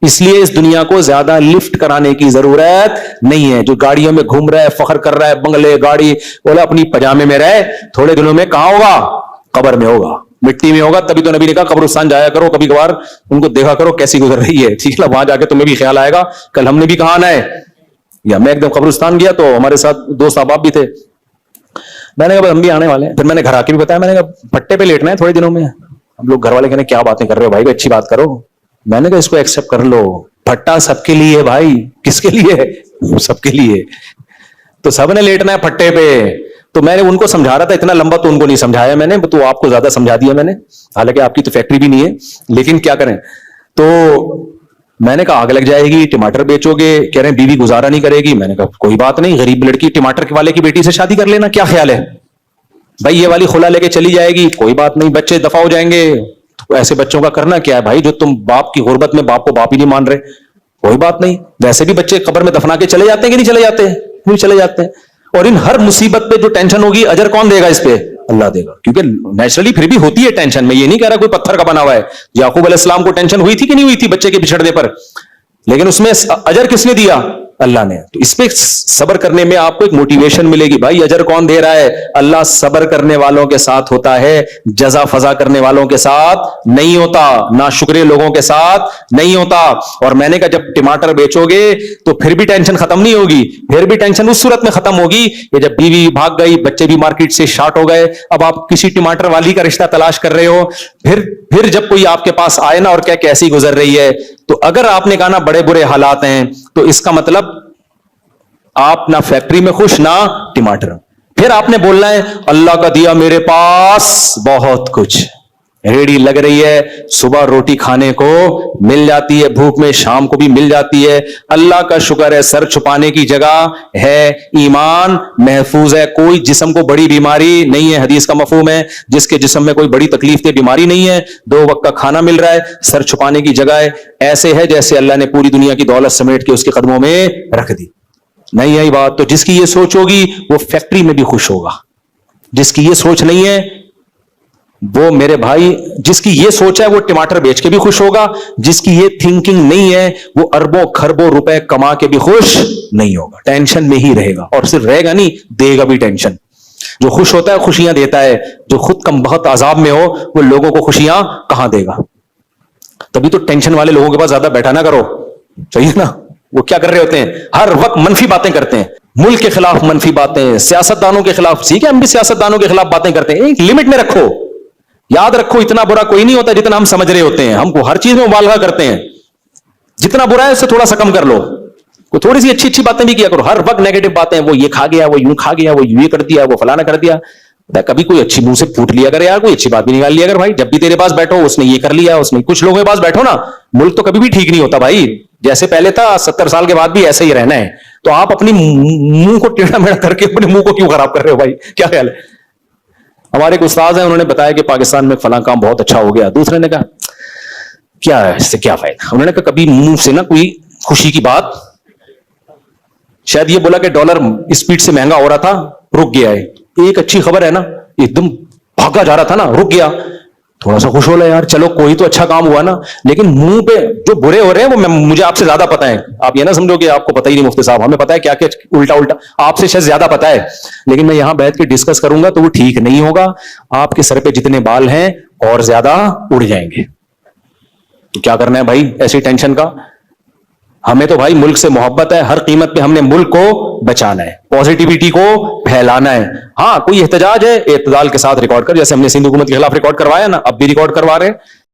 اس لیے اس دنیا کو زیادہ لفٹ کرانے کی ضرورت نہیں ہے. جو گاڑیوں میں گھوم رہا ہے, فخر کر رہا ہے, بنگلے گاڑی, بولا اپنی پجامے میں رہے, تھوڑے دنوں میں کہاں ہوگا؟ قبر میں ہوگا, مٹی میں ہوگا. تبھی تو نبی نے کہا قبرستان جایا کرو کبھی کبھار, ان کو دیکھا کرو کیسی گزر رہی ہے, ٹھیک ہے, وہاں جا کے تمہیں بھی خیال آئے گا کل ہم نے بھی کہاں آنا ہے. یا میں ایک دم قبرستان گیا تو ہمارے ساتھ دوست احباب بھی تھے, میں نے کہا ہم بھی آنے والے ہیں. پھر میں نے گھر آ کے بھی بتایا, میں نے کہا پٹے پہ لیٹنا ہے تھوڑے دنوں میں. ہم لوگ گھر والے کہنے کیا باتیں کر رہے ہو بھائی, اچھی بات کرو. میں نے کہا اس کو ایکسپٹ کر لو, پھٹا سب کے لیے بھائی. کس کے لیے؟ سب کے لیے. تو سب نے لیٹنا ہے پھٹے پہ. تو میں نے ان کو سمجھا رہا تھا, اتنا لمبا تو ان کو نہیں سمجھایا میں نے, تو آپ کو زیادہ سمجھا دیا میں نے, حالانکہ آپ کی تو فیکٹری بھی نہیں ہے, لیکن کیا کریں. تو میں نے کہا آگ لگ جائے گی, ٹماٹر بیچو گے, کہہ رہے ہیں بیوی گزارا نہیں کرے گی. میں نے کہا کوئی بات نہیں, غریب لڑکی ٹماٹر والے کی بیٹی سے شادی کر لینا, کیا خیال ہے بھائی. یہ والی خلا لے کے چلی جائے گی, کوئی بات نہیں, بچے دفع ہو جائیں گے. تو ایسے بچوں کا کرنا کیا ہے بھائی, جو تم باپ کی غربت میں باپ کو باپ ہی نہیں مان رہے, کوئی بات نہیں. ویسے بھی بچے قبر میں دفنا کے چلے جاتے ہیں کہ نہیں چلے جاتے ہیں؟ نہیں چلے جاتے ہیں. اور ان ہر مصیبت پہ جو ٹینشن ہوگی, اجر کون دے گا اس پہ؟ اللہ دے گا. کیونکہ نیچرلی پھر بھی ہوتی ہے ٹینشن. میں یہ نہیں کہہ رہا کوئی پتھر کا بنا ہوا ہے. یعقوب علیہ السلام کو ٹینشن ہوئی تھی کہ نہیں ہوئی تھی بچے کے بچھڑنے پر, لیکن اس میں اجر کس نے دیا؟ اللہ نے. تو اس پہ صبر کرنے میں آپ کو ایک موٹیویشن ملے گی. بھائی اجر کون دے رہا ہے؟ اللہ. صبر کرنے والوں کے ساتھ ہوتا ہے, جزا فضا کرنے والوں کے ساتھ نہیں ہوتا, ناشکرے لوگوں کے ساتھ نہیں ہوتا. اور میں نے کہا جب ٹماٹر بیچو گے تو پھر بھی ٹینشن ختم نہیں ہوگی. پھر بھی ٹینشن اس صورت میں ختم ہوگی کہ جب بیوی بھاگ گئی, بچے بھی مارکیٹ سے شارٹ ہو گئے, اب آپ کسی ٹماٹر والی کا رشتہ تلاش کر رہے ہو. پھر جب کوئی آپ کے پاس آئے نا اور کیا کیسی گزر رہی ہے, تو اگر آپ نے کہا نا بڑے برے حالات ہیں, تو اس کا مطلب آپ نہ فیکٹری میں خوش نہ ٹماٹر. پھر آپ نے بولنا ہے اللہ کا دیا میرے پاس بہت کچھ, ریڑی لگ رہی ہے, صبح روٹی کھانے کو مل جاتی ہے, بھوک میں شام کو بھی مل جاتی ہے, اللہ کا شکر ہے, سر چھپانے کی جگہ ہے, ایمان محفوظ ہے, کوئی جسم کو بڑی بیماری نہیں ہے. حدیث کا مفہوم ہے جس کے جسم میں کوئی بڑی تکلیف دہ بیماری نہیں ہے, 2 وقت کا کھانا مل رہا ہے, سر چھپانے کی جگہ ہے. ایسے ہے جیسے اللہ نے پوری دنیا کی دولت سمیٹ کے اس کے قدموں میں رکھ دی. نہیں آئی بات. تو جس کی یہ سوچ ہوگی وہ فیکٹری میں بھی خوش ہوگا. جس کی یہ سوچ نہیں ہے وہ میرے بھائی, جس کی یہ سوچ ہے وہ ٹماٹر بیچ کے بھی خوش ہوگا. جس کی یہ تھنکنگ نہیں ہے وہ اربوں خربوں روپے کما کے بھی خوش نہیں ہوگا, ٹینشن میں ہی رہے گا. اور صرف رہے گا نہیں, دے گا بھی ٹینشن. جو خوش ہوتا ہے خوشیاں دیتا ہے, جو خود کم بہت عذاب میں ہو وہ لوگوں کو خوشیاں کہاں دے گا. تبھی تو ٹینشن والے لوگوں کے پاس زیادہ بیٹھا نہ کرو, صحیح ہے نا. وہ کیا کر رہے ہوتے ہیں, ہر وقت منفی باتیں کرتے ہیں, ملک کے خلاف منفی باتیں, سیاست دانوں کے خلاف. ٹھیک ہے ہم بھی سیاست دانوں کے خلاف باتیں کرتے ہیں, ایک لمٹ میں رکھو. یاد رکھو اتنا برا کوئی نہیں ہوتا جتنا ہم سمجھ رہے ہوتے ہیں. ہم کو ہر چیز میں مبالغہ کرتے ہیں, جتنا برا ہے اس سے تھوڑا سا کم کر لو. کوئی تھوڑی سی اچھی باتیں بھی کیا کرو. ہر وقت نیگیٹو باتیں, وہ یہ کھا گیا, وہ یوں کھا گیا, وہ یہ کر دیا, وہ فلانا کر دیا. کبھی کوئی اچھی منہ سے پھوٹ لیا کر یار, کوئی اچھی بات بھی نکال لیا کر بھائی. جب بھی تیرے پاس بیٹھو اس نے یہ کر لیا, اس نے. کچھ لوگوں کے پاس بیٹھو نا, ملک تو کبھی بھی ٹھیک نہیں ہوتا بھائی. جیسے پہلے تھا 70 سال کے بعد بھی ایسے ہی رہنا ہے. تو آپ اپنی منہ کو ٹیڑھا میڑھا کر کے اپنے منہ کو کیوں خراب کر رہے ہو بھائی, کیا خیال ہے. ہمارے ایک استاد ہیں, انہوں نے بتایا کہ پاکستان میں فلاں کام بہت اچھا ہو گیا. دوسرے نے کہا کیا ہے اس سے کیا فائدہ. انہوں نے کہا کبھی منہ سے نا کوئی خوشی کی بات, شاید یہ بولا کہ ڈالر اسپیڈ سے مہنگا ہو رہا تھا, رک گیا ہے. ایک اچھی خبر ہے نا, ایک دم بھاگا جا رہا تھا نا, رک گیا, تھوڑا سا خوش ہو لے یار, چلو کوئی تو اچھا کام ہوا نا. لیکن منہ پہ جو برے ہو رہے ہیں وہ مجھے آپ سے زیادہ پتا ہے. آپ یہ نہ سمجھو کہ آپ کو پتہ ہی نہیں مفتی صاحب, ہمیں پتا ہے کیا کیا الٹا آپ سے شاید زیادہ پتا ہے. لیکن میں یہاں بیٹھ کے ڈسکس کروں گا تو وہ ٹھیک نہیں ہوگا. آپ کے سر پہ جتنے بال ہیں اور زیادہ اڑ جائیں گے. تو کیا کرنا ہے بھائی ایسی ٹینشن کا. ہمیں تو بھائی ملک سے محبت ہے, ہر قیمت پہ ہم نے ملک کو بچانا ہے, پازیٹیوٹی کو پھیلانا ہے. ہاں کوئی احتجاج ہے, اعتدال کے ساتھ ریکارڈ کر, جیسے ہم نے سندھ حکومت کے خلاف ریکارڈ کروایا نا, اب بھی ریکارڈ کروا رہے ہیں.